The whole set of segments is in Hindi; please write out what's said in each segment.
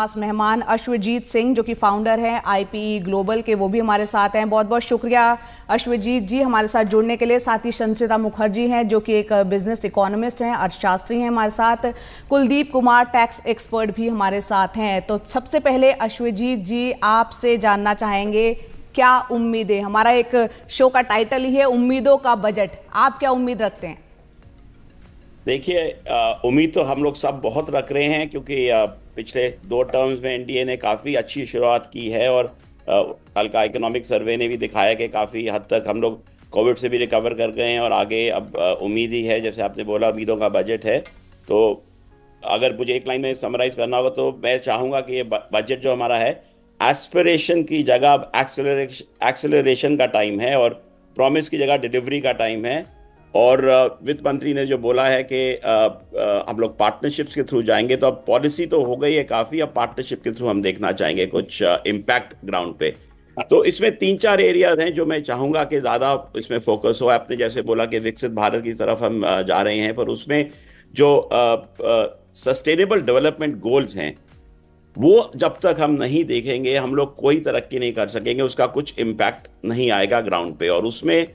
खास मेहमान अश्वजीत सिंह जो कि फाउंडर हैं आईपीई ग्लोबल के, वो भी हमारे साथ हैं। बहुत बहुत शुक्रिया अश्वजीत जी हमारे साथ जुड़ने के लिए। साथ ही संचिता मुखर्जी हैं जो कि एक बिजनेस इकोनॉमिस्ट हैं, अर्थशास्त्री हैं हमारे साथ। कुलदीप कुमार टैक्स एक्सपर्ट भी हमारे साथ हैं। तो सबसे पहले अश्वजीत जी आपसे जानना चाहेंगे क्या उम्मीदें, हमारा एक शो का टाइटल ही है उम्मीदों का बजट, आप क्या उम्मीद रखते हैं? देखिए, उम्मीद तो हम लोग सब बहुत रख रहे हैं क्योंकि पिछले 2 टर्म्स में एनडीए ने काफ़ी अच्छी शुरुआत की है और कल का इकोनॉमिक सर्वे ने भी दिखाया कि काफ़ी हद तक हम लोग कोविड से भी रिकवर कर गए हैं और आगे अब उम्मीद ही है, जैसे आपने बोला, उम्मीदों का बजट है। तो अगर मुझे एक लाइन में समराइज करना होगा तो मैं चाहूँगा कि ये बजट जो हमारा है, एस्पिरेशन की जगह अब एक्सेलरेशन का टाइम है और प्रॉमिस की जगह डिलीवरी का टाइम है। और वित्त मंत्री ने जो बोला है कि हम लोग पार्टनरशिप्स के थ्रू जाएंगे, तो अब पॉलिसी तो हो गई है काफ़ी, अब पार्टनरशिप के थ्रू हम देखना चाहेंगे कुछ इम्पैक्ट ग्राउंड पे। तो इसमें 3-4 एरियाज हैं जो मैं चाहूँगा कि ज़्यादा इसमें फोकस हो। आपने जैसे बोला कि विकसित भारत की तरफ हम जा रहे हैं, पर उसमें जो सस्टेनेबल डेवलपमेंट गोल्स हैं वो जब तक हम नहीं देखेंगे हम लोग कोई तरक्की नहीं कर सकेंगे, उसका कुछ इम्पैक्ट नहीं आएगा ग्राउंड पे। और उसमें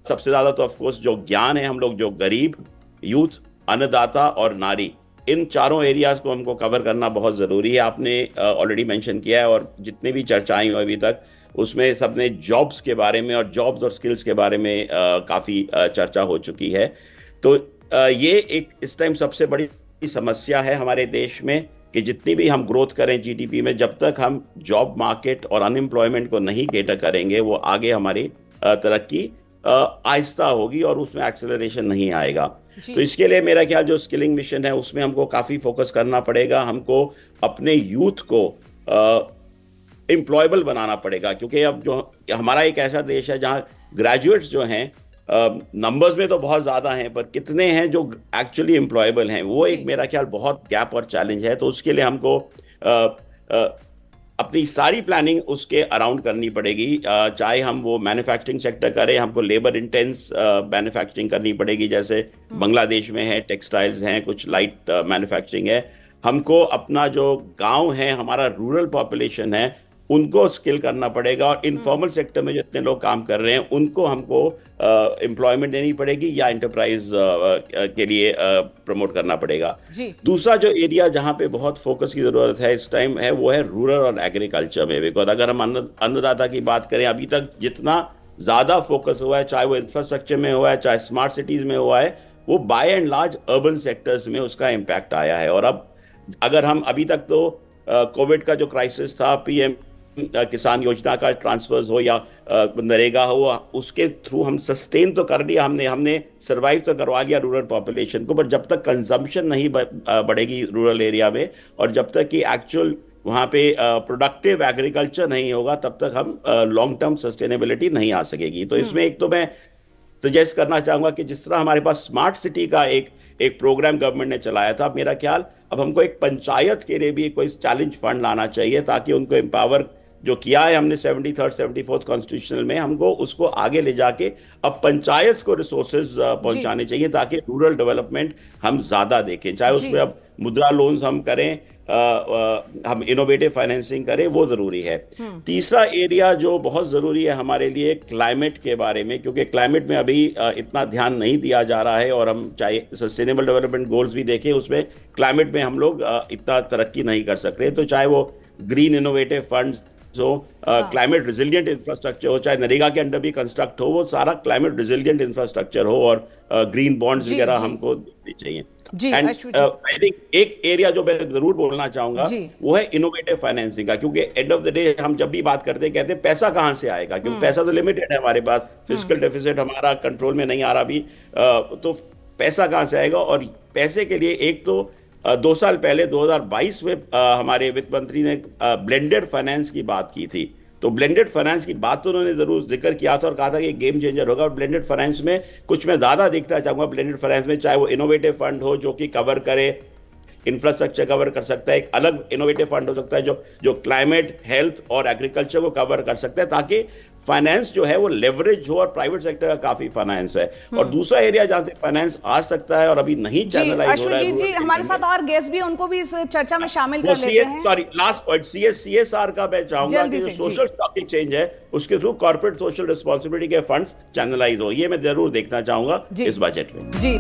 सबसे ज्यादा तो ऑफकोर्स जो ज्ञान है, हम लोग जो गरीब, यूथ, अन्नदाता और नारी, इन चारों एरियाज को हमको कवर करना बहुत जरूरी है। आपने ऑलरेडी मेंशन किया है और जितने भी चर्चाएं हुई अभी तक उसमें सबने जॉब्स के बारे में और जॉब्स और स्किल्स के बारे में काफी चर्चा हो चुकी है। तो ये एक इस टाइम सबसे बड़ी समस्या है हमारे देश में कि जितनी भी हम ग्रोथ करें जीडीपी में, जब तक हम जॉब मार्केट और अनएम्प्लॉयमेंट को नहीं केटर करेंगे, वो आगे हमारी तरक्की आहिस्ता होगी और उसमें एक्सेलरेशन नहीं आएगा। तो इसके लिए मेरा ख्याल जो स्किलिंग मिशन है उसमें हमको काफी फोकस करना पड़ेगा। हमको अपने यूथ को एम्प्लॉयबल बनाना पड़ेगा क्योंकि अब जो हमारा एक ऐसा देश है जहाँ ग्रेजुएट्स जो हैं नंबर्स में तो बहुत ज्यादा हैं, पर कितने हैं जो एक्चुअली एम्प्लॉयबल हैं, वो एक मेरा ख्याल बहुत गैप और चैलेंज है। तो उसके लिए हमको अपनी सारी प्लानिंग उसके अराउंड करनी पड़ेगी। चाहे हम वो मैन्युफैक्चरिंग सेक्टर करें, हमको लेबर इंटेंस मैन्युफैक्चरिंग करनी पड़ेगी, जैसे बांग्लादेश में है, टेक्सटाइल्स हैं, कुछ लाइट मैन्युफैक्चरिंग है। हमको अपना जो गांव है, हमारा रूरल पॉपुलेशन है, उनको स्किल करना पड़ेगा और इनफॉर्मल सेक्टर में जितने लोग काम कर रहे हैं उनको हमको एम्प्लॉयमेंट देनी पड़ेगी या एंटरप्राइज के लिए प्रमोट करना पड़ेगा। दूसरा जो एरिया जहां पे बहुत फोकस की जरूरत है इस टाइम है वो है रूरल और एग्रीकल्चर में। बिकॉज अगर हम अन्नदाता की बात करें, अभी तक जितना ज्यादा फोकस हुआ है, चाहे वो इंफ्रास्ट्रक्चर में हुआ है, चाहे स्मार्ट सिटीज में हुआ है, वो by and large urban sectors में उसका इम्पैक्ट आया है। और अब अगर हम अभी तक तो कोविड का जो क्राइसिस था, पीएम किसान योजना का ट्रांसफर्स हो या नरेगा हो, उसके थ्रू हम सस्टेन तो कर लिया, हमने सरवाइव तो करवा लिया रूरल पॉपुलेशन को, पर जब तक कंजम्पशन नहीं बढ़ेगी रूरल एरिया में और जब तक कि एक्चुअल वहाँ पे प्रोडक्टिव एग्रीकल्चर नहीं होगा, तब तक हम लॉन्ग टर्म सस्टेनेबिलिटी नहीं आ सकेगी। तो इसमें एक तो मैं सजेस्ट करना चाहूंगा कि जिस तरह हमारे पास स्मार्ट सिटी का एक प्रोग्राम गवर्नमेंट ने चलाया था, मेरा ख्याल अब हमको एक पंचायत के लिए भी कोई चैलेंज फंड लाना चाहिए ताकि उनको एम्पावर जो किया है हमने 73rd 74th कॉन्स्टिट्यूशनल में, हमको उसको आगे ले जाके अब पंचायत को रिसोर्सेज पहुंचाने चाहिए ताकि रूरल डेवलपमेंट हम ज्यादा देखें। चाहे उसमें अब मुद्रा लोन्स हम करें, हम इनोवेटिव फाइनेंसिंग करें, वो जरूरी है। तीसरा एरिया जो बहुत जरूरी है हमारे लिए, क्लाइमेट के बारे में, क्योंकि क्लाइमेट में अभी इतना ध्यान नहीं दिया जा रहा है और हम चाहे सस्टेनेबल डेवलपमेंट गोल्स भी देखें, उसमें क्लाइमेट में हम लोग इतना तरक्की नहीं कर सक रहे। तो चाहे वो ग्रीन इनोवेटिव फंड हो, क्लाइमेट रिजिलियंट इंफ्रास्ट्रक्चर हो, चाहे नरेगा के अंडर भी कंस्ट्रक्ट हो, वो सारा क्लाइमेट रिजिलियंट इंफ्रास्ट्रक्चर हो और ग्रीन बॉन्ड्स वगैरह हमको देने चाहिए। एंड आई थिंक एक एरिया जो मैं जरूर बोलना चाहूंगा वो है इनोवेटिव फाइनेंसिंग का, क्योंकि एंड ऑफ द डे हम जब भी बात करते हैं कहते हैं पैसा कहां से आएगा, क्योंकि पैसा तो लिमिटेड है हमारे पास, फिजिकल डेफिसिट हमारा कंट्रोल में नहीं आ रहा अभी, तो पैसा कहां से आएगा। और पैसे के लिए एक तो 2 साल पहले 2022 में हमारे वित्त मंत्री ने ब्लेंडेड फाइनेंस की बात की थी। तो ब्लेंडेड फाइनेंस की बात तो उन्होंने जरूर जिक्र किया था और कहा था कि गेम चेंजर होगा। ब्लेंडेड फाइनेंस में कुछ मैं ज्यादा देखना चाहूंगा, ब्लेंडेड फाइनेंस में चाहे वो इनोवेटिव फंड हो जो कि कवर करे इंफ्रास्ट्रक्चर कवर कर सकता है, एक अलग इनोवेटिव फंड हो सकता है जो क्लाइमेट, हेल्थ और एग्रीकल्चर को कवर कर सकता है, ताकि फाइनेंस जो है वो लेवरेज हो और प्राइवेट सेक्टर का काफी फाइनेंस है। और दूसरा एरिया जहां से फाइनेंस आ सकता है और अभी नहीं चैनलाइज हो रहा है, जी हमारे साथ और गेस्ट भी, उनको भी इस चर्चा में शामिल कर लेते हैं। सॉरी, लास्ट पॉइंट, CSR का मैं चाहूंगा कि जो सोशल स्टॉक एक्सचेंज है उसके थ्रू कॉर्पोरेट सोशल रिस्पॉन्सिबिलिटी के फंड्स चैनलाइज हो, ये मैं जरूर देखना चाहूंगा इस बजट में। जी